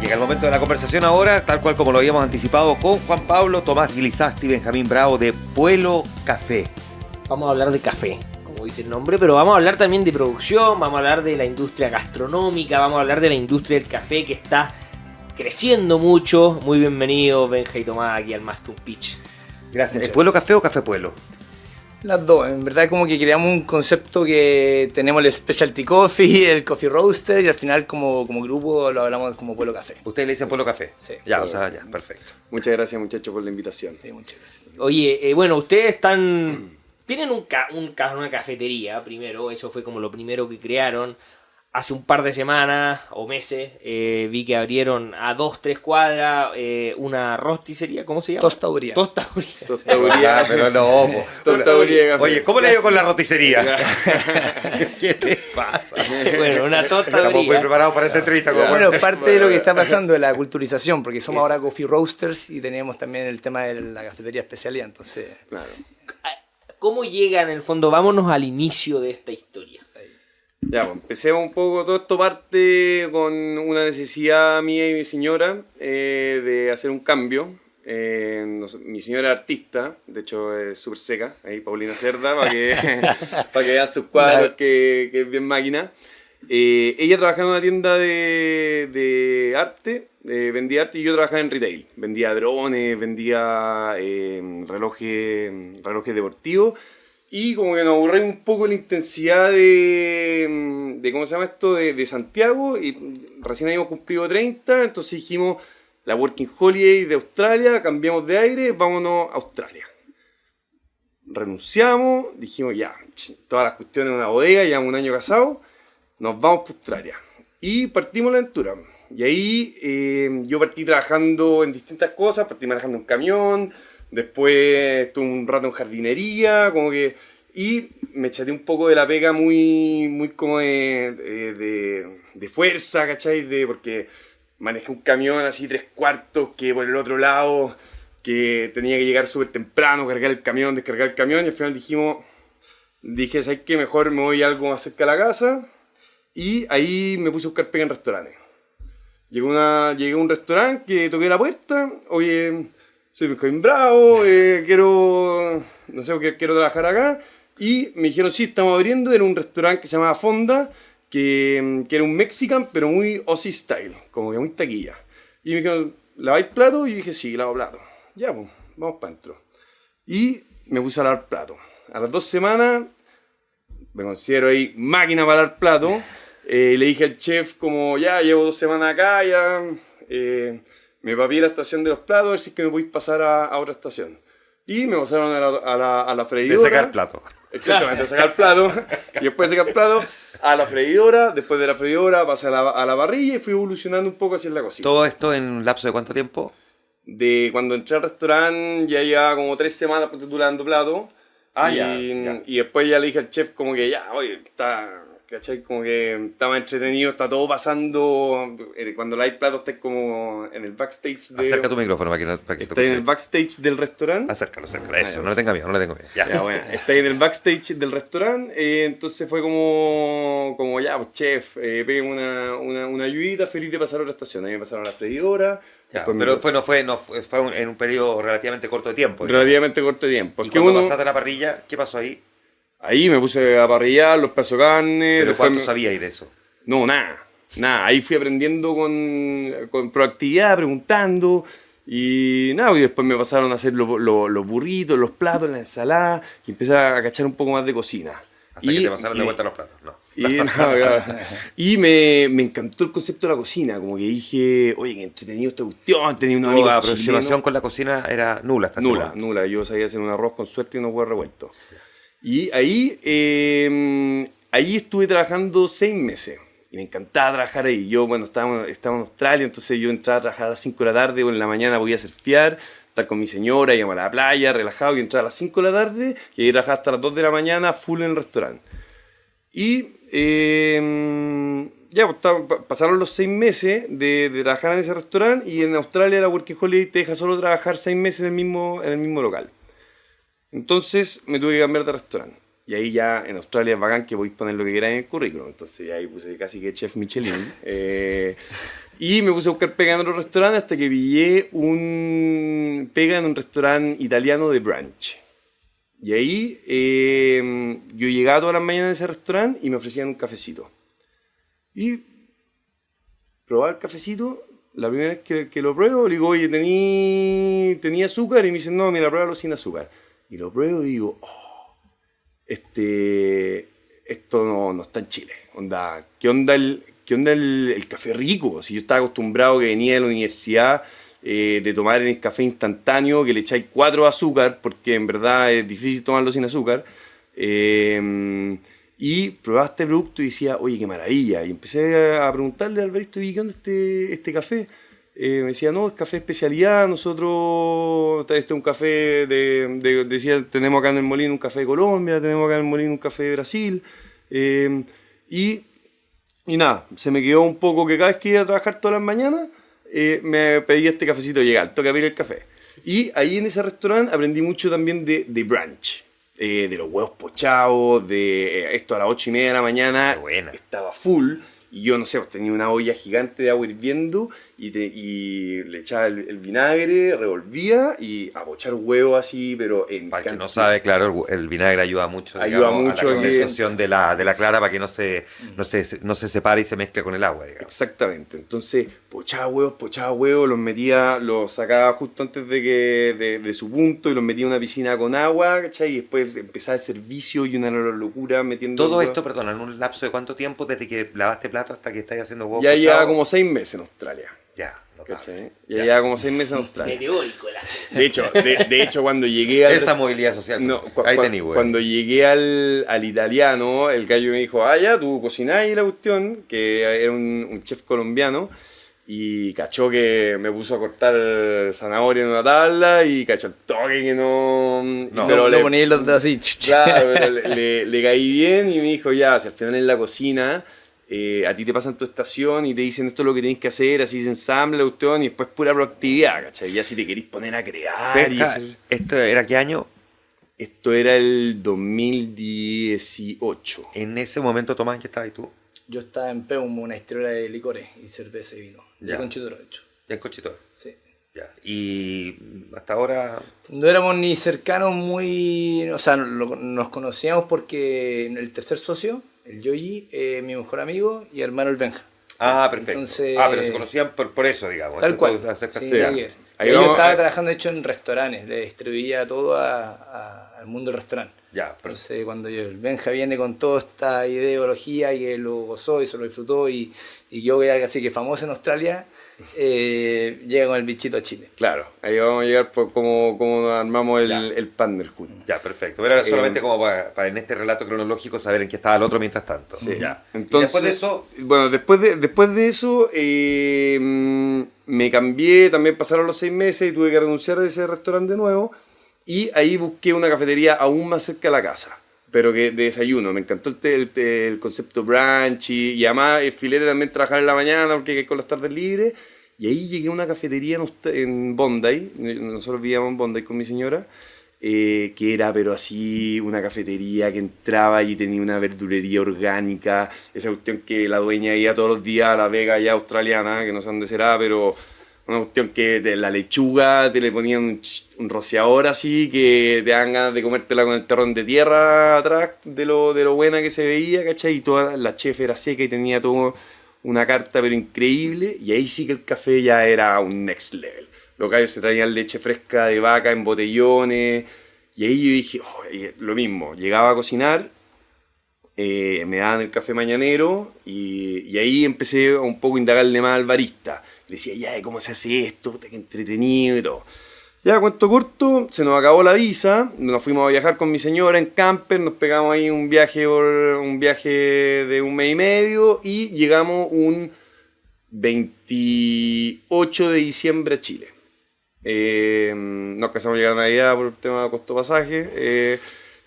Llega el momento de la conversación ahora, tal cual como lo habíamos anticipado, con Juan Pablo, Tomás Guilizasti y Benjamín Bravo de Puelo Café. Vamos a hablar de café, como dice el nombre, pero vamos a hablar también de producción, vamos a hablar de la industria gastronómica, vamos a hablar de la industria del café que está creciendo mucho. Muy bienvenidos, Benja y Tomás, aquí al Más que un Pitch. Gracias. ¿Puelo Café o Café Puelo? Las dos, en verdad como que creamos un concepto que tenemos el Specialty Coffee, el Coffee Roaster y al final como grupo lo hablamos como Puelo Café. ¿Ustedes le dicen Puelo Café? Sí. Ya, o sea, ya, perfecto. Muchas gracias, muchachos, por la invitación. Sí, muchas gracias. Oye, bueno, ustedes tienen una cafetería primero, eso fue como lo primero que crearon. Hace un par de semanas o meses vi que abrieron a 2-3 cuadras una rosticería, ¿cómo se llama? Tostaduría. Tostaduría. Pero no, Tostaduría de café. Oye, ¿cómo le ha ido con la roticería? ¿Qué te pasa? Bueno, una Estamos muy tostaduría. preparados para esta entrevista. Bueno, parte de lo que está pasando es la culturización, porque somos ahora Coffee Roasters y tenemos también el tema de la cafetería especialidad, entonces... Claro. ¿Cómo llega en el fondo? Vámonos al inicio de esta historia. Ya, pues empecemos un poco. Todo esto parte con una necesidad mía y mi señora de hacer un cambio. Mi señora es artista, de hecho es súper seca, ahí Paulina Cerda, para que vean sus cuadros, que es bien máquina. Ella trabajaba en una tienda de arte, vendía arte y yo trabajaba en retail. Vendía drones, vendía relojes deportivos. Y como que nos aburrí un poco la intensidad de ¿cómo se llama esto? De Santiago. Y recién habíamos cumplido 30, entonces dijimos, la Working Holiday de Australia, cambiamos de aire, vámonos a Australia. Renunciamos, dijimos ya, todas las cuestiones en una bodega, llevamos un año casados, nos vamos para Australia. Y partimos la aventura. Y ahí yo partí trabajando en distintas cosas, partí manejando un camión. Después estuve un rato en jardinería, como que... Y me chateé un poco de la pega muy como de fuerza, ¿cachai? Porque manejé un camión así 3/4, que por el otro lado, que tenía que llegar súper temprano, cargar el camión, descargar el camión. Y al final dije, ¿sabes qué? Mejor me voy a algo más cerca de la casa. Y ahí me puse a buscar pega en restaurantes. Llegué a un restaurante que toqué la puerta, oye... Soy Benjamín Bravo, quiero trabajar acá. Y me dijeron, sí, estamos abriendo. Era un restaurante que se llamaba Fonda, que era un mexican, pero muy Aussie style, como que muy taquilla. Y me dijeron, ¿laváis plato? Y yo dije, sí, lavo plato. Ya, pues, vamos para adentro. Y me puse a lavar plato. A las 2 semanas, me considero ahí máquina para lavar plato. Le dije al chef, como, ya, llevo 2 semanas acá, ya... me papié la estación de los platos, a ver si es que me podéis pasar a otra estación. Y me pasaron a la freidora. De sacar plato. Exactamente, de sacar plato. Y después de sacar plato, a la freidora. Después de la freidora pasé a la parrilla y fui evolucionando un poco hacia la cocina. ¿Todo esto en un lapso de cuánto tiempo? De cuando entré al restaurante, ya llevaba como 3 semanas lavando plato. Ya. Y después ya le dije al chef como que ya, oye, está... ¿Cachai? Como que estaba entretenido, está todo pasando. Cuando hay platos, estás como en el backstage. Acerca tu micrófono para que Estás en el backstage del restaurante. Acércalo, eso. No le tenga miedo, Ya. Bueno, estás en el backstage del restaurante. Entonces fue como ya, pues chef, pegué una ayudita, feliz de pasar a otra estación. Ahí me pasaron a la freidora. Ya, pero fue en un periodo relativamente corto de tiempo. Relativamente corto de tiempo. ¿Y cuando pasaste a la parrilla, qué pasó ahí? Ahí me puse a parrillar los pedazos de carne. ¿Pero cuánto sabíais de eso? No, nada. Ahí fui aprendiendo con proactividad, preguntando. Y nada, y después me pasaron a hacer los burritos, los platos, la ensalada. Y empecé a cachar un poco más de cocina. Hasta que te pasaron de vuelta los platos, no. Y me encantó el concepto de la cocina. Como que dije, oye, qué entretenido esta cuestión. Tenía una amiga aproximación con la cocina era nula. Nula. Yo sabía hacer un arroz con suerte y unos huevos revueltos. Y ahí estuve trabajando 6 meses. Y me encantaba trabajar ahí. Yo, bueno, estaba en Australia, entonces yo entraba a trabajar a las 5 de la tarde, o en la mañana podía surfear, estar con mi señora, íbamos a la playa, relajado, y entraba a las 5 de la tarde, y ahí trabajaba hasta las 2 de la mañana, full en el restaurante. Y pasaron los 6 meses de trabajar en ese restaurante, y en Australia la Working Holiday te deja solo trabajar 6 meses en el mismo local. Entonces me tuve que cambiar de restaurante. Y ahí ya en Australia es bacán que podéis poner lo que queráis en el currículum. Entonces ahí puse casi que chef Michelin. Y me puse a buscar pega en otro restaurante hasta que pillé un pega en un restaurante italiano de brunch. Y ahí yo llegaba todas las mañanas a ese restaurante y me ofrecían un cafecito. Y probaba el cafecito, la primera vez que lo pruebo, le digo, oye, ¿tenía azúcar? Y me dicen, no, mira, pruébalo sin azúcar. Y lo pruebo y digo, esto no está en Chile. Onda, ¿qué onda el café rico? Si yo estaba acostumbrado que venía de la universidad de tomar en el café instantáneo, que le echáis 4 azúcar, porque en verdad es difícil tomarlo sin azúcar. Y probaba este producto y decía, oye, qué maravilla. Y empecé a preguntarle al barista, ¿y qué onda este café? Me decía, no, es café especialidad, nosotros, este es un café decía, tenemos acá en el molino un café de Colombia, tenemos acá en el molino un café de Brasil. Y nada, se me quedó un poco que cada vez que iba a trabajar todas las mañanas, me pedía este cafecito y llegaba, toca pedir el café. Y ahí en ese restaurante aprendí mucho también de brunch. De los huevos pochados, de esto a las 8:30 de la mañana, estaba full, y yo no sé, pues, tenía una olla gigante de agua hirviendo, y le echaba el vinagre, revolvía, y a pochar huevos así, pero en Para el que no sabe, claro, el vinagre ayuda mucho, Ayuda digamos, mucho a la que- condensación de la clara para que no se separe y se mezcle con el agua, digamos. Exactamente, entonces pochaba huevos, los sacaba justo antes de su punto y los metía en una piscina con agua, ¿cachai? Y después empezaba el servicio y una locura metiendo... Todo esto, perdón, en un lapso de ¿cuánto tiempo desde que lavaste plato hasta que estás haciendo huevos Ya llevaba pochados? como 6 meses en Australia, Ya, notable. ¿cachai? Ya llevaba como 6 meses en Australia. Meteórico el asunto. De hecho, cuando llegué al... Esa movilidad social. No, ahí tení, güey. cuando llegué al italiano, el gallo me dijo, ya, tú cocinás y la cuestión, que era un chef colombiano, y cachó que me puso a cortar zanahoria en una tabla, y cachó el toque que no... Pero le ponía los dedos así. Claro, pero le caí bien y me dijo, ya, si al final en la cocina... a ti te pasan tu estación y te dicen esto es lo que tenés que hacer, así se ensambla la cuestión y después pura proactividad, ¿cachai? Ya si te querís poner a crear... Benja, ¿esto era qué año? Esto era el 2018. En ese momento, Tomás, ¿qué estabas tú? Yo estaba en Peum, una historia de licores y cerveza y vino. Ya. Y con chutoro hecho. Ya en Conchitoro. Sí. Ya. Y hasta ahora... No éramos ni cercanos muy... O sea, nos conocíamos porque el tercer socio, el Yoyi, mi mejor amigo y hermano el Benja. Ah, perfecto. Entonces, pero se conocían por eso, digamos. Tal Eso cual. todo acerca- Sí, sí. nada que ver. Ahí Yo vamos, estaba trabajando, de hecho, en restaurantes. Le distribuía todo al mundo del restaurante. Ya, pero Entonces, cuando el Benja viene con toda esta ideología y que lo gozó y se lo disfrutó y yo ya casi que famoso en Australia, llega con el bichito a Chile. Claro, ahí vamos a llegar por cómo nos armamos Ya. el partner juntos. ya, perfecto. Pero era solamente como para en este relato cronológico saber en qué estaba el otro mientras tanto. Sí. Ya. Entonces, y después de eso, bueno, después de eso me cambié, también pasaron los 6 meses y tuve que renunciar a ese restaurante de nuevo y ahí busqué una cafetería aún más cerca de la casa, pero que de desayuno. Me encantó el concepto brunch y además el filete también trabajar en la mañana porque hay que ir con las tardes libres. Y ahí llegué a una cafetería en Bondi, nosotros vivíamos en Bondi con mi señora, que era pero así una cafetería que entraba y tenía una verdulería orgánica, esa cuestión que la dueña iba todos los días a la Vega ya australiana, que no sé dónde será, pero una cuestión que de la lechuga te le ponían un rociador así, que te dan ganas de comértela con el terrón de tierra atrás de lo buena que se veía, ¿cachai? Y toda la chef era seca y tenía todo una carta pero increíble, y ahí sí que el café ya era un next level. Los gallos se traían leche fresca de vaca en botellones, y ahí yo dije, lo mismo, llegaba a cocinar, me daban el café mañanero, y ahí empecé a un poco indagarle más al barista. Le decía, ya, ¿cómo se hace esto? Puta, qué entretenido y todo. Ya, cuento corto, se nos acabó la visa, nos fuimos a viajar con mi señora en camper, nos pegamos ahí un viaje de 1 mes y medio y llegamos un 28 de diciembre a Chile. No alcanzamos a llegar a Navidad por el tema de costo pasaje.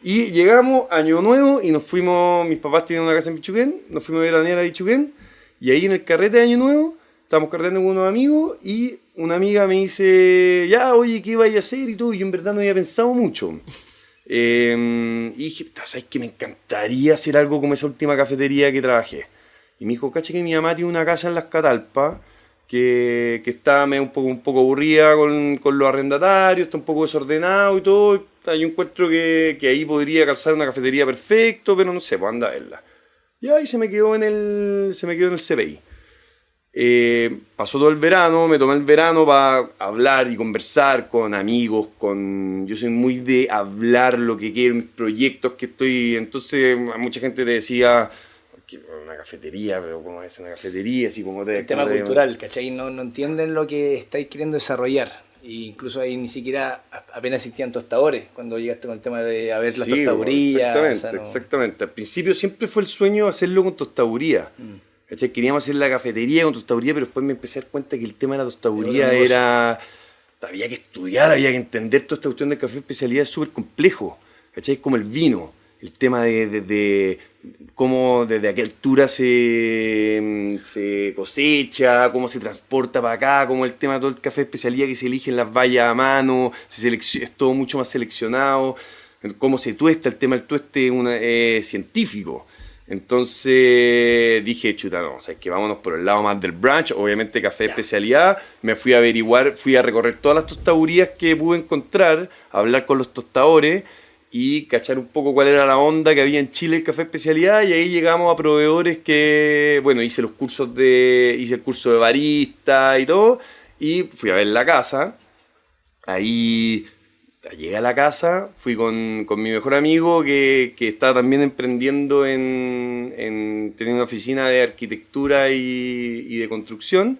Y llegamos año nuevo y nos fuimos, mis papás tienen una casa en Pichuquén, nos fuimos a veranear a Pichuquén y ahí en el carrete de año nuevo estábamos carreteando con unos amigos y una amiga me dice, ya, oye, ¿qué vais a hacer? Y todo, y yo en verdad no había pensado mucho. Y dije, ¿sabes que me encantaría hacer algo como esa última cafetería que trabajé? Y me dijo, caché que mi mamá tiene una casa en Las Catalpas que está un poco aburrida con los arrendatarios, está un poco desordenado y todo. Yo encuentro que ahí podría calzar una cafetería perfecto, pero no sé, pues anda a verla. Y ahí se me quedó en el CPI. Pasó todo el verano, me tomé el verano para hablar y conversar con amigos, yo soy muy de hablar lo que quiero, mis proyectos que estoy, entonces mucha gente te decía, una cafetería, pero ¿cómo es una cafetería? Así como el tema cultural, ¿cachai? No entienden lo que estáis queriendo desarrollar. E incluso ahí ni siquiera apenas existían tostadores cuando llegaste con el tema de ver las tostadurías. Exactamente. Al principio siempre fue el sueño hacerlo con tostaduría. ¿Cachai? Queríamos hacer la cafetería con tostaduría, pero después me empecé a dar cuenta que el tema de la tostaduría era... Había que estudiar, había que entender toda esta cuestión del café de especialidad, es súper complejo. ¿Cachai? Es como el vino. El tema de cómo desde a qué altura se cosecha, cómo se transporta para acá, cómo el tema de todo el café de especialidad que se elige en las vallas a mano, es todo mucho más seleccionado, cómo se tuesta, el tema del tueste científico. Entonces dije, chuta, no, o sea, es que vámonos por el lado más del brunch, obviamente café de especialidad. Me fui a averiguar, fui a recorrer todas las tostadurías que pude encontrar, a hablar con los tostadores y cachar un poco cuál era la onda que había en Chile el café especialidad, y ahí llegamos a proveedores que, bueno, hice el curso de barista y todo, y fui a ver la casa. Ahí llegué a la casa, fui con mi mejor amigo que estaba también emprendiendo en tener una oficina de arquitectura y de construcción.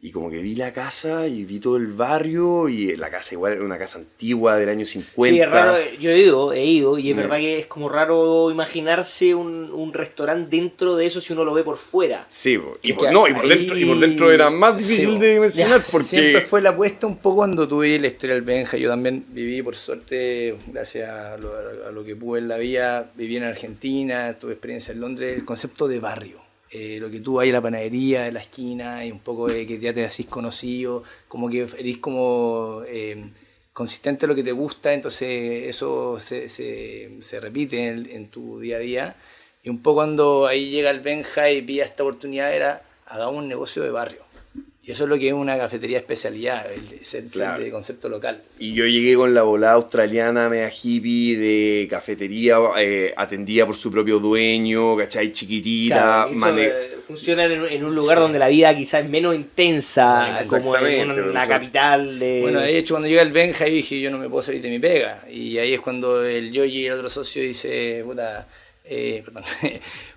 Y como que vi la casa y vi todo el barrio, y la casa igual era una casa antigua del año 50. Sí, es raro, yo he ido y es verdad que es como raro imaginarse un restaurante dentro de eso si uno lo ve por fuera. Sí, y por dentro era más difícil de dimensionar porque... Siempre fue la apuesta un poco cuando tuve la historia del Benja. Yo también viví, por suerte, gracias a lo que pude en la vida, viví en Argentina, tuve experiencia en Londres, el concepto de barrio. Lo que tú hay en la panadería, de la esquina, y un poco de que ya te hacís conocido, como que eres como consistente en lo que te gusta, entonces eso se repite en tu día a día. Y un poco cuando ahí llega el Benja y pilla esta oportunidad era, hagamos un negocio de barrio. Y eso es lo que es una cafetería especialidad, el Claro. de concepto local. Y yo llegué con la volada australiana, media hippie, de cafetería, atendida por su propio dueño, ¿cachai? Chiquitita. Claro, eso, funciona en un lugar donde la vida quizás es menos intensa, como en la capital de... Bueno, de hecho, cuando llega el Benja, dije, yo no me puedo salir de mi pega. Y ahí es cuando el Yoyi y el otro socio dice, puta, perdón,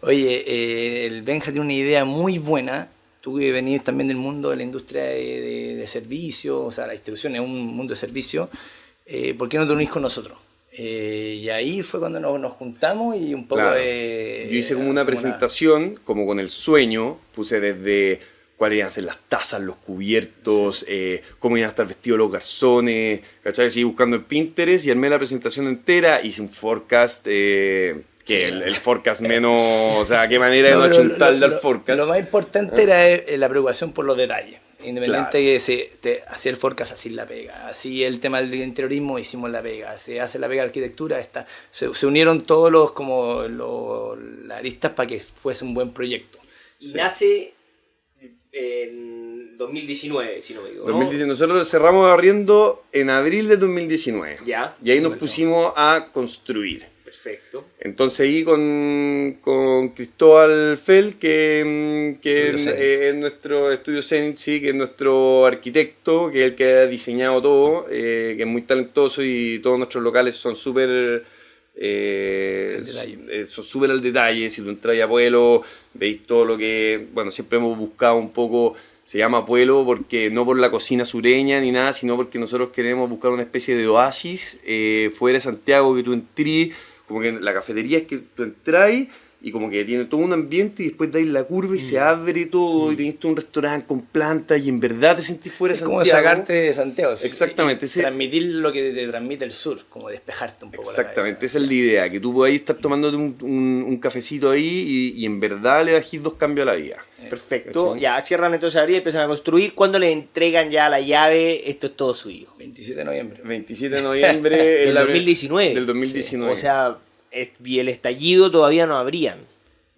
oye, el Benja tiene una idea muy buena. Tú que venís también del mundo de la industria de servicios, o sea, la distribución es un mundo de servicios, ¿por qué no te unís con nosotros? Y ahí fue cuando nos juntamos y un poco Claro. de... Yo hice como una presentación, como con el sueño, puse desde cuáles iban a ser las tazas, los cubiertos, cómo iban a estar vestidos los garzones, ¿cachai? Seguí buscando en Pinterest y armé la presentación entera, hice un forecast... el forecast menos, o sea, qué manera de no achuntarle al forecast. Lo más importante era la preocupación por los detalles. Independiente que hacía el forecast, así la pega. Así el tema del interiorismo, hicimos la pega. Se hace la pega de arquitectura. Se unieron todos las aristas para que fuese un buen proyecto. Y nace en 2019, si no me equivoco. 2019. Nosotros cerramos arriendo en abril de 2019. Ya. Y ahí nos pusimos a construir. Perfecto. Entonces ahí con Cristóbal Fell, que es nuestro estudio Zenit, sí, que es nuestro arquitecto, que es el que ha diseñado todo, que es muy talentoso, y todos nuestros locales son súper al detalle. Si tú entras a Pueblo, veis todo lo que, bueno, siempre hemos buscado un poco. Se llama Pueblo porque no por la cocina sureña ni nada, sino porque nosotros queremos buscar una especie de oasis fuera de Santiago, que tú entrís, como que la cafetería es que tú entras y como que tiene todo un ambiente, y después dais la curva y se abre todo, y tenés todo un restaurante con plantas, y en verdad te sentís fuera de Santiago. Es como sacarte de Santiago. Exactamente. Transmitir lo que te transmite el sur, como despejarte un poco Exactamente, la cabeza. esa es la idea, que tú podáis estar tomándote un cafecito ahí y en verdad le bajís 2 cambios a la vida. Perfecto. ¿Cachai? Ya, cierran entonces abril, empiezan a construir. ¿Cuándo le entregan ya la llave? Esto es todo suyo. 27 de noviembre. 27 de noviembre Del 2019. Del 2019. O sea, y el estallido todavía no habrían.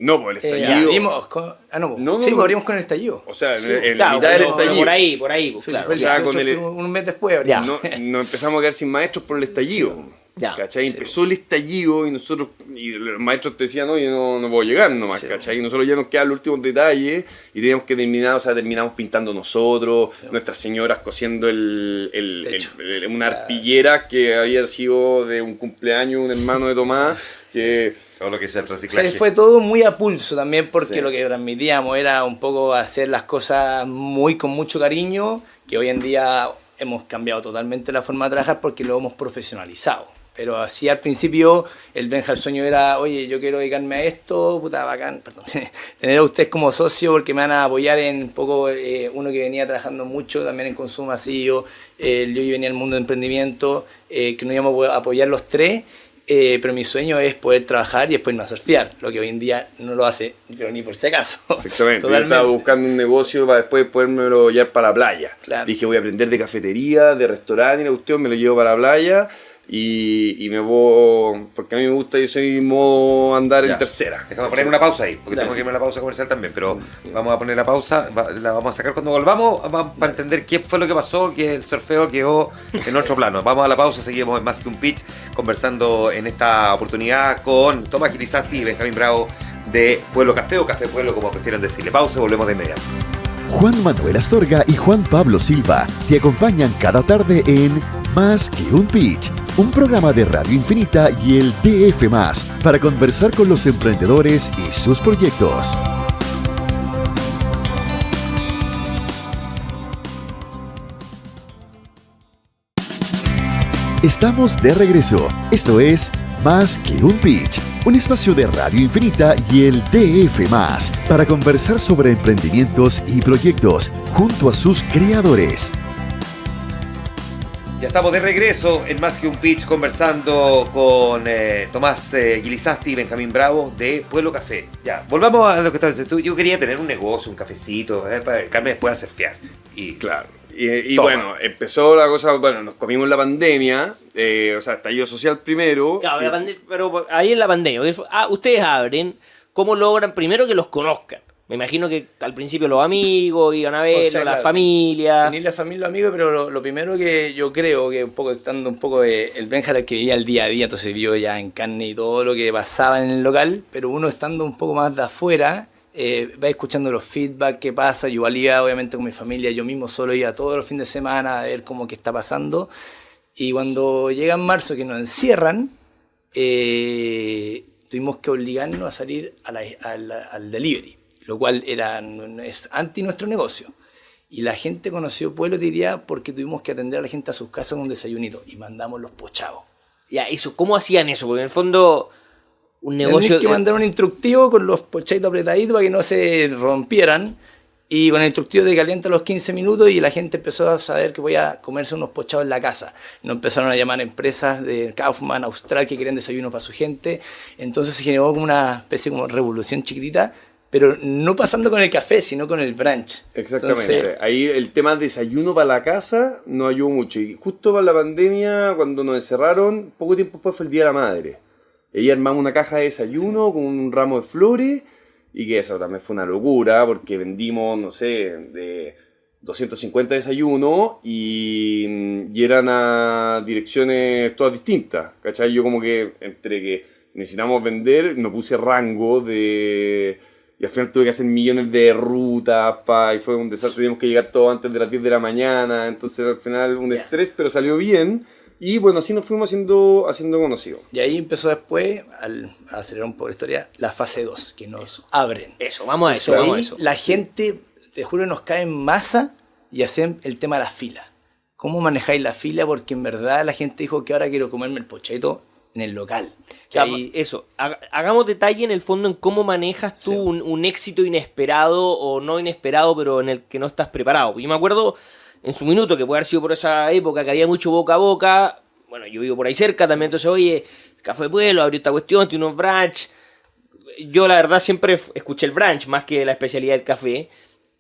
No, pues el estallido. Abrimos con... No, sí, no. pues abrimos con el estallido. O sea, Sí, en la Claro, mitad del pero estallido. por ahí, pues, Sí, claro. fue el o sea, 18, con el- pero un mes después abrimos. No, nos empezamos a quedar sin maestros por el estallido. Ya. ¿Cachai? Sí. Empezó el estallido y nosotros, y los maestros te decían, no, yo no puedo llegar nomás, Sí. ¿cachai? Y nosotros ya nos quedan los últimos detalles y teníamos que terminar, o sea, terminamos pintando nosotros, nuestras señoras cosiendo Techo. una arpillera que había sido de un cumpleaños, un hermano de Tomás, que... Todo lo que es el O sea, reciclaje. fue todo muy a pulso también porque Sí. lo que transmitíamos era un poco hacer las cosas muy con mucho cariño, que hoy en día hemos cambiado totalmente la forma de trabajar porque lo hemos profesionalizado. Pero así al principio el Benja el sueño era, oye, yo quiero dedicarme a esto, puta bacán, perdón, tener a ustedes como socio porque me van a apoyar en un poco, uno que venía trabajando mucho también en consumo masivo, yo venía al mundo de emprendimiento, que nos íbamos a apoyar los tres. Pero mi sueño es poder trabajar y después no surfear, lo que hoy en día no lo hace, pero ni por si acaso. Exactamente, yo Totalmente. estaba buscando un negocio para después podérmelo llevar para la playa. Claro. Dije, voy a aprender de cafetería, de restaurante y la cuestión, me lo llevo para la playa y me voy, porque a mí me gusta, yo soy modo andar Ya. en tercera. Déjame poner una pausa ahí, porque Dale. tengo que irme a la pausa comercial también, pero vamos a poner la pausa, la vamos a sacar cuando volvamos para entender qué fue lo que pasó, que el surfeo quedó en otro plano. Vamos a la pausa, seguimos en Más que un Pitch, conversando en esta oportunidad con Tomás Gilizasti y Benjamín Bravo de Pueblo Café o Café Pueblo, como prefieran decirle. Pausa, volvemos de inmediato. Juan Manuel Astorga y Juan Pablo Silva te acompañan cada tarde en Más que un Pitch, un programa de Radio Infinita y el DF+, para conversar con los emprendedores y sus proyectos. Estamos de regreso. Esto es Más que un Pitch, un espacio de Radio Infinita y el DF+, para conversar sobre emprendimientos y proyectos junto a sus creadores. Ya estamos de regreso en Más que un Pitch conversando con Tomás Gilizasti y Benjamín Bravo de Pueblo Café. Ya, volvamos a lo que estabas diciendo tú. Yo quería tener un negocio, un cafecito, para que Carmen pueda surfear. Y Claro. Y Toma. bueno, empezó la cosa, bueno, nos comimos la pandemia, o sea, estallido social primero. Claro, pero ahí en la pandemia, ustedes abren, ¿cómo logran primero que los conozcan? Me imagino que al principio los amigos iban a verlo, O sea, la claro, familia. Tenía la familia, los amigos, pero lo primero que yo creo que un poco estando un poco el Benja era el que veía el día a día, entonces vio ya en carne y todo lo que pasaba en el local, pero uno estando un poco más de afuera, va escuchando los feedback, qué pasa. Yo igual iba obviamente con mi familia, yo mismo solo iba todos los fines de semana a ver cómo qué está pasando. Y cuando llega en marzo que nos encierran, tuvimos que obligarnos a salir al delivery, lo cual es anti nuestro negocio. Y la gente conoció Pueblo, diría, porque tuvimos que atender a la gente a sus casas con un desayunito y mandamos los pochados. Ya, eso, ¿cómo hacían eso? Porque en el fondo, un negocio. Tenías que mandar un instructivo con los pochaditos apretaditos para que no se rompieran. Y con el instructivo de calienta a los 15 minutos y la gente empezó a saber que voy a comerse unos pochados en la casa. Nos empezaron a llamar empresas de Kaufman, Austral, que querían desayuno para su gente. Entonces se generó como una especie como revolución chiquitita, pero no pasando con el café, sino con el brunch. Exactamente. Entonces, Ahí el tema desayuno para la casa nos ayudó mucho. Y justo para la pandemia, cuando nos encerraron, poco tiempo después fue el Día de la Madre. Y ahí armamos una caja de desayuno con un ramo de flores. Y que eso también fue una locura, porque vendimos, no sé, de 250 desayunos y eran a direcciones todas distintas. ¿Cachai? Yo como que entre que necesitamos vender, me puse rango de... Y al final tuve que hacer millones de rutas, y fue un desastre, teníamos que llegar todo antes de las 10 de la mañana, entonces al final un estrés, pero salió bien. Y bueno, así nos fuimos haciendo conocidos. y ahí empezó después, a acelerar un poco la historia, la fase 2, que nos abren. Eso, vamos a eso, Entonces, vamos a ahí eso. la gente, te juro, nos cae en masa y hacen el tema de la fila. ¿Cómo manejáis la fila? Porque en verdad la gente dijo que ahora quiero comerme el pochito en el local. Que Ya, ahí- eso, hagamos detalle en el fondo en cómo manejas tú Sí. un éxito inesperado o no inesperado, pero en el que no estás preparado. Yo me acuerdo en su minuto, que puede haber sido por esa época, que había mucho boca a boca. Bueno, yo vivo por ahí cerca también, entonces, oye, Café Pueblo abrió esta cuestión, tiene unos brunch. Yo la verdad siempre escuché el brunch más que la especialidad del café.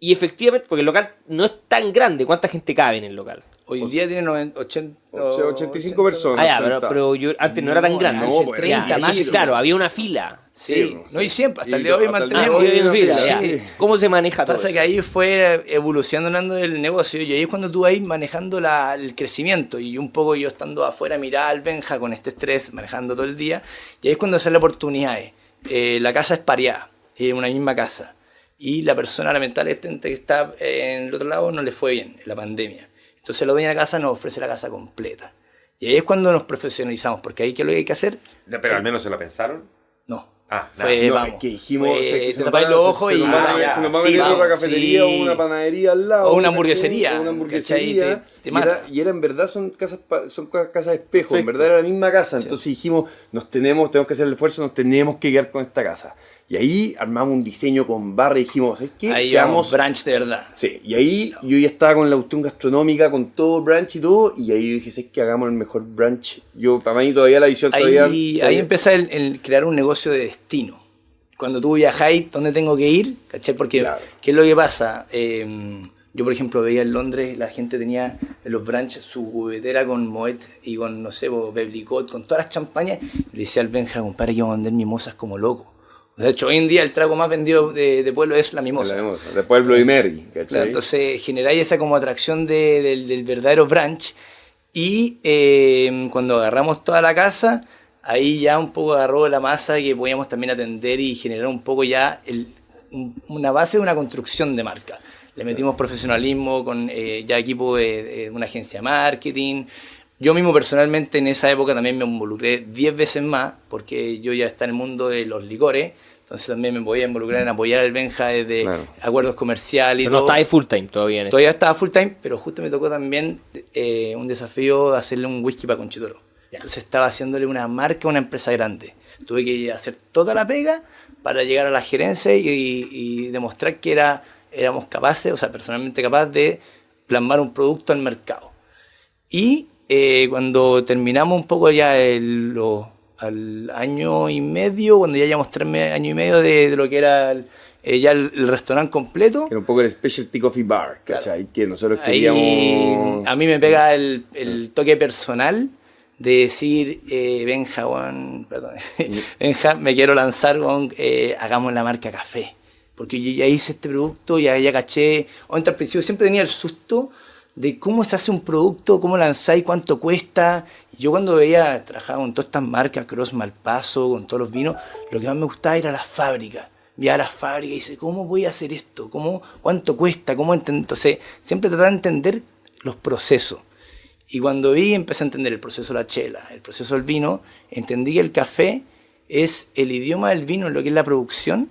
Y efectivamente, porque el local no es tan grande, ¿cuánta gente cabe en el local? Hoy día tiene 85 personas. Ah, ya, sentadas. pero antes no era tan grande. no, Ya, 30 entonces, máximo. claro, había una fila. Sí, Sí, no, sí. y siempre, hasta el Y día de hoy hasta el día Ah, mantenemos. sí, había una fila, Sí. ya. ¿Cómo se maneja todo Pasa eso? que ahí fue evolucionando el negocio y ahí es cuando tú vas manejando el crecimiento y un poco yo estando afuera mirar al Benja con este estrés, manejando todo el día, y ahí es cuando salen oportunidades. La casa es pareada, en una misma casa, y la persona lamentablemente que está en el otro lado no le fue bien en la pandemia. Entonces la dueña de la casa nos ofrece la casa completa. Y ahí es cuando nos profesionalizamos, porque ahí ¿qué es lo que hay que hacer? Pero al menos se lo pensaron. No. Ah, Fue, No, vamos, es que dijimos, fue, o sea, que te se nos tapáis van los a- ojos se y nos van a- ya, se nos va a meter vamos, otra cafetería sí. o una panadería al lado. O una ¿cachai? hamburguesería, O una hamburguesería. ¿cachai? Te mata. Y era en verdad son casas casas espejo, en Perfecto. verdad era la misma casa. Entonces dijimos, tenemos que hacer el esfuerzo, nos tenemos que quedar con esta casa. Y ahí armamos un diseño con barra y dijimos, ¿sabes qué? Ahí Seamos vamos, branch de verdad. Sí, y ahí yo ya estaba con la cuestión gastronómica, con todo brunch y todo, y ahí yo dije, ¿sabes qué? Hagamos el mejor brunch. Yo, para mí todavía la visión Ahí empieza el crear un negocio de destino. Cuando tú viajáis, ¿dónde tengo que ir? ¿Cachai? Porque, Claro. ¿qué es lo que pasa? Yo, por ejemplo, veía en Londres, la gente tenía en los brunches su cubetera con Moet y con, no sé, Beblicot, con todas las champañas. Le decía al Benja, compadre, que vamos a vender mimosas como loco. De hecho, hoy en día el trago más vendido de pueblo es la mimosa. de Pueblo y Mary, ¿cachai? Claro, entonces generáis esa como atracción del verdadero brunch y cuando agarramos toda la casa, ahí ya un poco agarró la masa que podíamos también atender y generar un poco ya una base de una construcción de marca. Le metimos profesionalismo con ya equipo de una agencia de marketing. Yo mismo personalmente en esa época también me involucré 10 veces más porque yo ya estaba en el mundo de los licores. Entonces también me voy a involucrar en apoyar al Benja desde Claro. acuerdos comerciales y Pero no todo. está ahí full time todavía en esto. Todavía estaba full time, pero justo me tocó también un desafío de hacerle un whisky para Conchitoro. Ya. Entonces estaba haciéndole una marca a una empresa grande. Tuve que hacer toda la pega para llegar a la gerencia y demostrar que éramos capaces, o sea, personalmente capaz de plasmar un producto al mercado. Y cuando terminamos un poco ya al año y medio, cuando ya llevamos 3 años y medio de lo que era ya el restaurante completo, Era un poco el Specialty Coffee Bar, ¿cachai? Que nosotros ahí queríamos... a mí me pega el toque personal de decir, Benja, Juan, perdón, Benja, me quiero lanzar con, hagamos la marca café. Porque yo ya hice este producto, ya caché, al principio siempre tenía el susto de cómo se hace un producto, cómo lanzáis, cuánto cuesta. Yo cuando trabajaba con todas estas marcas, Cross Malpaso, con todos los vinos, lo que más me gustaba era las fábricas. Veía las fábricas y dice, ¿cómo voy a hacer esto? ¿Cuánto cuesta? Entonces, siempre trataba de entender los procesos. Y cuando empecé a entender el proceso de la chela, el proceso del vino, entendí que el café es el idioma del vino en lo que es la producción,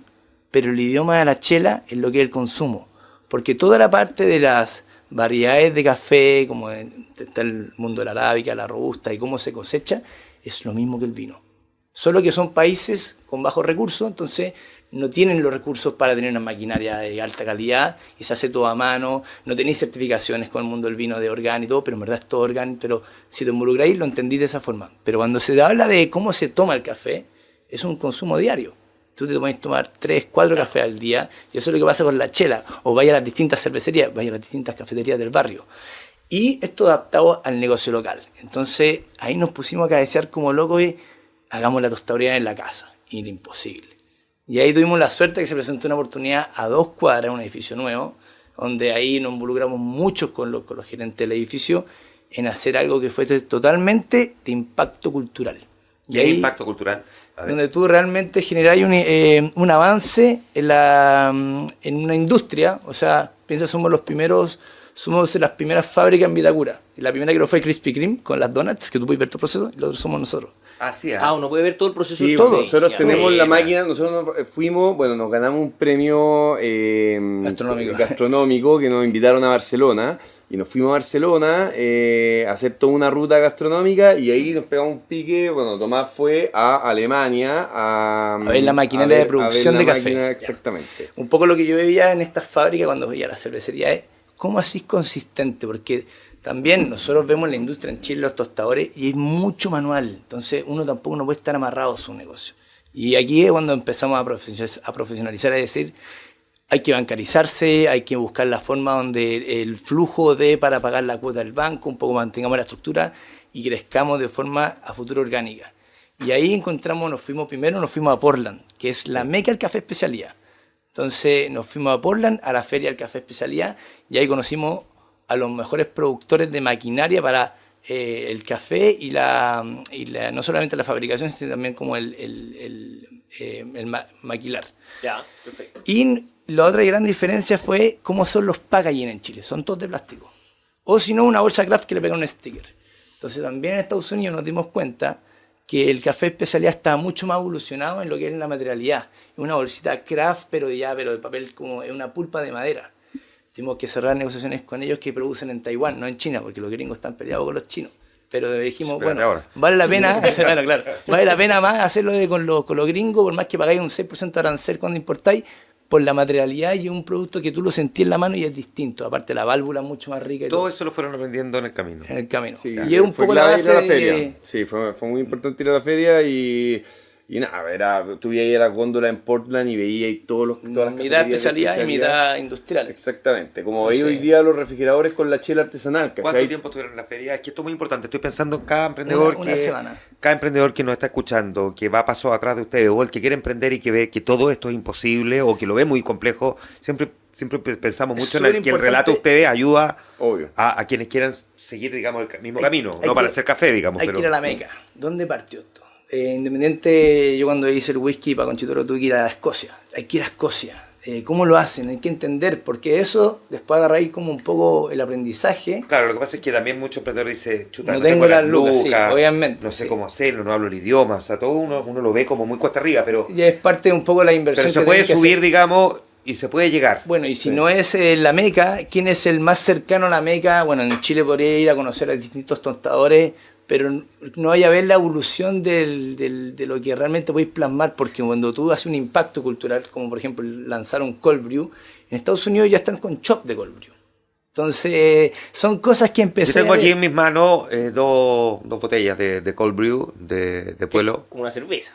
pero el idioma de la chela es lo que es el consumo. Porque toda la parte de las variedades de café, como está el mundo de la arábica, la robusta y cómo se cosecha, es lo mismo que el vino. Solo que son países con bajos recursos, entonces no tienen los recursos para tener una maquinaria de alta calidad y se hace todo a mano. No tenéis certificaciones con el mundo del vino de orgánico y todo, pero en verdad es todo orgánico. Pero si te involucráis, lo entendí de esa forma. Pero cuando se habla de cómo se toma el café, es un consumo diario. Tú te puedes tomar 3, 4 cafés al día y eso es lo que pasa con la chela. O vaya a las distintas cervecerías, vaya a las distintas cafeterías del barrio. Y esto adaptado al negocio local. Entonces ahí nos pusimos a cabecear como locos y hagamos la tostaduría en la casa. Y era imposible. Y ahí tuvimos la suerte que se presentó una oportunidad a 2 cuadras en un edificio nuevo, donde ahí nos involucramos muchos con los gerentes del edificio en hacer algo que fue totalmente de impacto cultural. Y ¿Qué ahí, impacto cultural? A ver. donde tú realmente generás un avance en una industria, o sea, piensa, somos de las primeras fábricas en Vitacura. Y la primera que lo fue Krispy Kreme, con las donuts, que tú puedes ver todo el proceso, y los otros somos nosotros. Así, Ah, uno puede ver todo el proceso. Sí, todo. nosotros Ya. tenemos la Buena. máquina, nosotros fuimos, nos ganamos un premio gastronómico que nos invitaron a Barcelona y nos fuimos a Barcelona a hacer toda una ruta gastronómica y ahí nos pegamos un pique. Bueno, Tomás fue a Alemania a ver la maquinaria de producción a ver la de café. máquina, exactamente. Un poco lo que yo veía en estas fábricas cuando veía la cervecería es cómo así consistente, porque también nosotros vemos la industria en Chile, los tostadores, y es mucho manual, entonces uno tampoco no puede estar amarrado a su negocio. Y aquí es cuando empezamos a profesionalizar, es decir, hay que bancarizarse, hay que buscar la forma donde el flujo para pagar la cuota del banco, un poco mantengamos la estructura y crezcamos de forma a futuro orgánica. Y ahí nos fuimos a Portland, que es la meca del café especialidad. Entonces nos fuimos a Portland, a la feria del café especialidad, y ahí conocimos a los mejores productores de maquinaria para el café y no solamente la fabricación, sino también como el maquilar. Ya, perfecto. Y la otra gran diferencia fue cómo son los packaging en Chile, son todos de plástico. O si no, una bolsa craft que le pega un sticker. Entonces también en Estados Unidos nos dimos cuenta que el café especialidad está mucho más evolucionado en lo que es la materialidad. Es una bolsita craft, pero de papel, como es una pulpa de madera. Tuvimos que cerrar negociaciones con ellos que producen en Taiwán, no en China, porque los gringos están peleados con los chinos. Pero dijimos, Espérate bueno, ahora. vale la pena, bueno, claro, vale la pena más hacerlo con los gringos, por más que pagáis un 6% de arancel cuando importáis, por la materialidad y un producto que tú lo sentís en la mano y es distinto. Aparte la válvula es mucho más rica y Todo eso lo fueron aprendiendo en el camino. en el camino. Sí, Y es un fue poco la clave base ir a la feria. de... Sí, fue muy importante ir a la feria y nada, tú veías ahí a la góndola en Portland y veías ahí todas las mitad cafeterías de especialidad y mitad industrial. Exactamente, como Entonces, veis hoy día los refrigeradores con la chela artesanal, ¿Cuánto ¿cachai? tiempo estuvieron en la feria? Es que esto es muy importante. Estoy pensando en cada emprendedor Una semana. cada emprendedor que nos está escuchando, que va paso atrás de ustedes, o el que quiere emprender y que ve que todo esto es imposible o que lo ve muy complejo. Siempre pensamos Es mucho en que el superimportante. relato de ustedes ayuda Obvio. a quienes quieran seguir, digamos, el mismo Hay- camino. hay No para que- hacer café, digamos. Hay pero que ir a la meca. ¿Dónde partió esto? Independiente, yo cuando hice el whisky para Conchitoro tuve que ir a Escocia. Hay que ir a Escocia. ¿Cómo lo hacen? Hay que entender, porque eso después agarra ahí como un poco el aprendizaje. Claro, lo que pasa es que también muchos emprendedores dicen, chuta, No tengo las las lucas, sí, obviamente, no sé sí. cómo hacerlo, no hablo el idioma, o sea, todo uno lo ve como muy cuesta arriba, pero Ya es parte de un poco de la inversión se que puede tenés que subir, hacer. digamos, y se puede llegar. Bueno, y si no es la meca, ¿quién es el más cercano a la meca? Bueno, en Chile podría ir a conocer a distintos tostadores, pero no vaya a ver la evolución de lo que realmente podéis plasmar, porque cuando tú haces un impacto cultural, como por ejemplo lanzar un cold brew, en Estados Unidos ya están con chop de cold brew. Entonces, son cosas que Yo empecé tengo a ver. aquí en mis manos dos botellas de cold brew de Pueblo. Como una cerveza.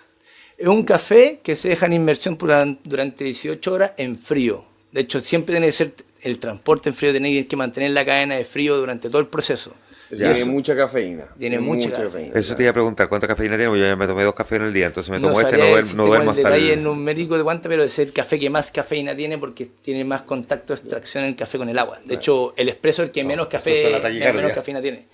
Es un café que se deja en inmersión durante 18 horas en frío. De hecho, siempre tiene que ser el transporte en frío, tiene que mantener la cadena de frío durante todo el proceso. Tiene Eso. mucha cafeína. Tiene mucha cafeína. Eso te iba a preguntar, ¿cuánta cafeína tiene? Porque yo ya me tomé 2 cafés en el día, entonces me tomo este, sabría no decirte duermo el hasta detalle el... numérico de cuánto, pero es el café que más cafeína tiene porque tiene más contacto de extracción el café con el agua. De hecho, el espresso es el que menos asusta la café, taquicardia. menos cafeína tiene.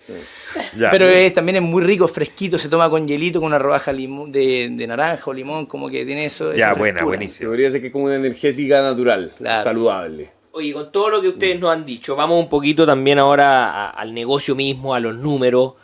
Ya. Pero también es muy rico, fresquito, se toma con hielito, con una rodaja de naranja o limón, como que tiene eso. Ya, esa buena, frescura. buenísimo. Debería ser que es como una energética natural, Claro. saludable. Oye, con todo lo que ustedes nos han dicho, vamos un poquito también ahora al negocio mismo, a los números,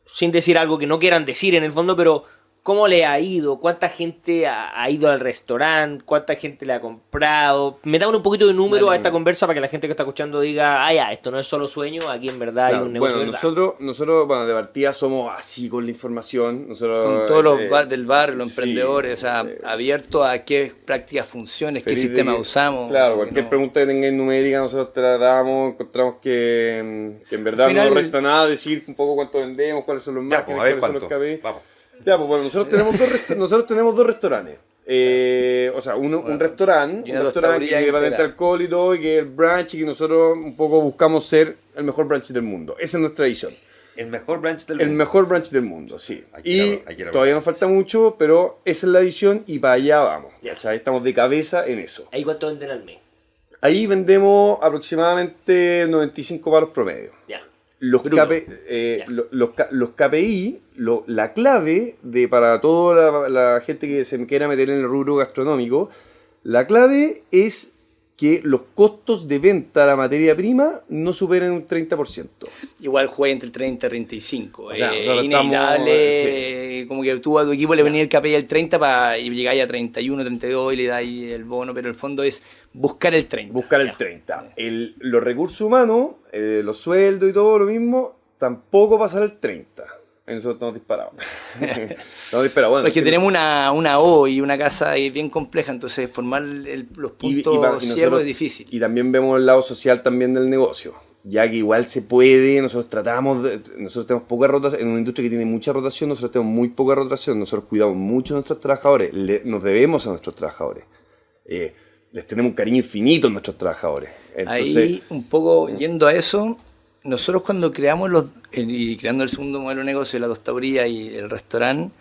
sin decir algo que no quieran decir en el fondo, pero ¿cómo le ha ido? ¿Cuánta gente ha ido al restaurante? ¿Cuánta gente le ha comprado? Me da un poquito de número a esta conversa para que la gente que está escuchando diga, ah, ya, esto no es solo sueño, aquí en verdad Claro, hay un negocio bueno, de verdad. nosotros, bueno, de partida somos así con la información. Nosotros, Con todos los del barrio, los sí, emprendedores, o sea, abierto a qué prácticas funciones, qué feliz de sistema que- usamos. Claro, cualquier no- pregunta que tengáis numérica, nosotros te la damos, encontramos que en verdad Al final- no resta nada decir un poco cuánto vendemos, cuáles son los Ya, márgenes, pues, a ver cuáles son los cuánto. KPI. Vamos. Ya, pues bueno, nosotros tenemos dos restaurantes. O sea, un restaurante, y una un restaurante tostaduría que lleva entera. dentro alcohol y todo, y que es el brunch, y que nosotros un poco buscamos ser el mejor brunch del mundo. Esa es nuestra visión. El mejor branch del El mundo. mejor brunch del mundo, sí. Hay que Y ir a todavía nos falta mucho, pero esa es la visión y para allá vamos. Ya. ¿Cachai? Estamos de cabeza en eso. ¿Ahí cuánto venden al mes? Ahí vendemos aproximadamente 95 palos promedio. Ya. Los, Bruto. KP los KPI, la clave para toda la gente que se quiera meter en el rubro gastronómico, la clave es que los costos de venta de la materia prima no superen un 30%. Igual juega entre 30 y 35. O sea, nosotros Inevitable, como que tú a tu equipo le venís el KPI al 30 y llegáis a 31, 32 y le dais el bono, pero el fondo es buscar el 30. Buscar el 30. Los recursos humanos, los sueldos y todo lo mismo, tampoco pasar el 30. En eso estamos disparados. Estamos disparados. Bueno, Porque tenemos una O y una casa bien compleja, entonces formar los puntos ciegos nosotros- es difícil. Y también vemos el lado social también del negocio. Ya que igual se puede, nosotros tenemos poca rotación, en una industria que tiene mucha rotación, nosotros tenemos muy poca rotación, nosotros cuidamos mucho a nuestros trabajadores, nos debemos a nuestros trabajadores. les tenemos un cariño infinito a nuestros trabajadores. Entonces, ahí, un poco yendo a eso, nosotros cuando creamos y creando el segundo modelo de negocio, la tostaduría y el restaurante,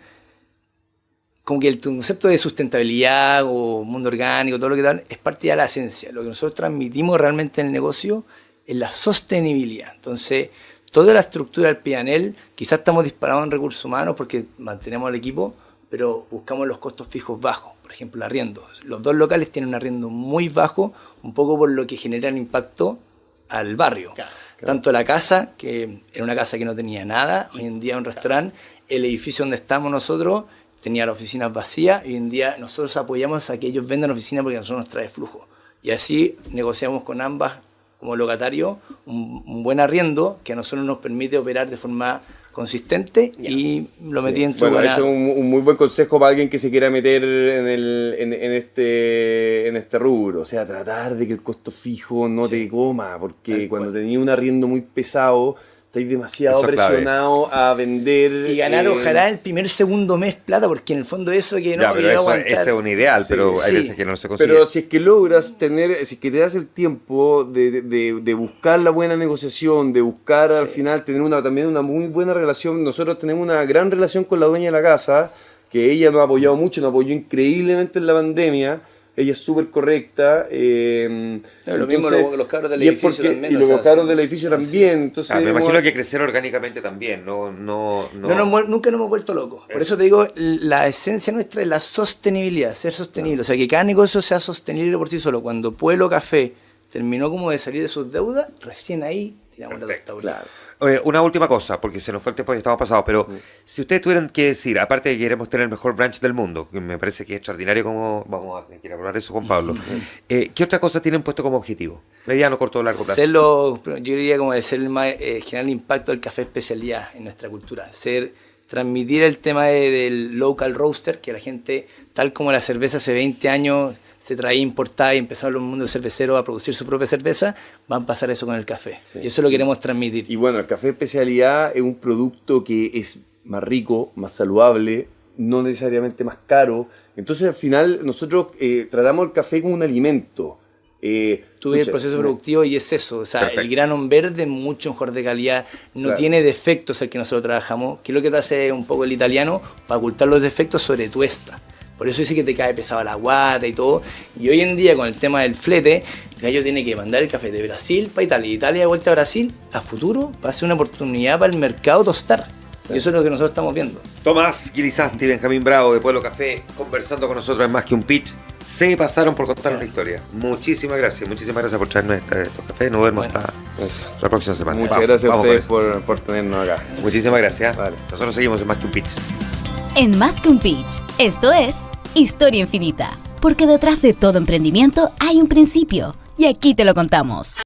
como que el concepto de sustentabilidad o mundo orgánico, todo lo que dan, es parte de la esencia. Lo que nosotros transmitimos realmente en el negocio es la sostenibilidad. Entonces, toda la estructura del P&L, quizás estamos disparados en recursos humanos porque mantenemos el equipo, pero buscamos los costos fijos bajos. Por ejemplo, el arriendo. Los 2 locales tienen un arriendo muy bajo, un poco por lo que generan impacto al barrio. Claro. Tanto la casa, que era una casa que no tenía nada, hoy en día es un restaurante, el edificio donde estamos nosotros tenía las oficinas vacías y hoy en día nosotros apoyamos a que ellos vendan oficinas porque a nosotros nos trae flujo. Y así negociamos con ambas como locatario un buen arriendo que a nosotros nos permite operar de forma consistente y lo metí en tu Bueno, eso es un muy buen consejo para alguien que se quiera meter en este rubro. O sea, tratar de que el costo fijo no te coma, porque cuando tenías un arriendo muy pesado, estáis demasiado presionado a vender. Y ganar ojalá el segundo mes plata, porque en el fondo eso que no ya, pero ese es un ideal, pero hay veces que no se consigue. Pero si es que logras si es que te das el tiempo de buscar la buena negociación, de buscar al final tener también una muy buena relación. Nosotros tenemos una gran relación con la dueña de la casa, que ella nos ha apoyado mucho, nos apoyó increíblemente en la pandemia. Ella es súper correcta. Lo mismo los cabros del edificio también. Y los cabros del edificio también. Entonces, me imagino que crecer orgánicamente también. Nunca nos hemos vuelto locos. Por eso te digo, la esencia nuestra es la sostenibilidad, ser sostenible. O sea, que cada negocio sea sostenible por sí solo. Cuando Pueblo Café terminó como de salir de sus deudas, recién ahí tiramos la tostaduría. Una última cosa, porque se nos fue el tiempo y estamos pasados, pero si ustedes tuvieran que decir, aparte de que queremos tener el mejor brunch del mundo, que me parece que es extraordinario, como vamos a tener que hablar eso con Pablo, ¿qué otra cosa tienen puesto como objetivo? Mediano, corto o largo plazo. Yo diría como generar el impacto del café especialidad en nuestra cultura, transmitir el tema del local roaster, que la gente, tal como la cerveza hace 20 años se traía importada y empezaron los mundos cerveceros a producir su propia cerveza, van a pasar eso con el café. Sí. Y eso lo queremos transmitir. Y bueno, el café especialidad es un producto que es más rico, más saludable, no necesariamente más caro. Entonces al final nosotros tratamos el café como un alimento. Tuve el proceso productivo y es eso, o sea, perfecto. El grano en verde mucho mejor de calidad, no tiene defectos el que nosotros trabajamos, que es lo que te hace un poco el italiano para ocultar los defectos sobre tuesta. Por eso dice que te cae pesado la guata y todo. Y hoy en día con el tema del flete, el gallo tiene que mandar el café de Brasil para Italia, Italia de vuelta a Brasil, a futuro va a ser una oportunidad para el mercado tostar. Sí. Y eso es lo que nosotros estamos viendo. Tomás Guilizasti y Benjamín Bravo de Pueblo Café conversando con nosotros en Más que un Pitch. Se pasaron por contar una historia. Muchísimas gracias por traernos estos cafés. Nos vemos hasta la próxima semana. Muchas gracias a ustedes por tenernos acá. Muchísimas gracias. Vale. Nosotros seguimos en Más que un Pitch. En Más que un Pitch, esto es Historia Infinita, porque detrás de todo emprendimiento hay un principio, y aquí te lo contamos.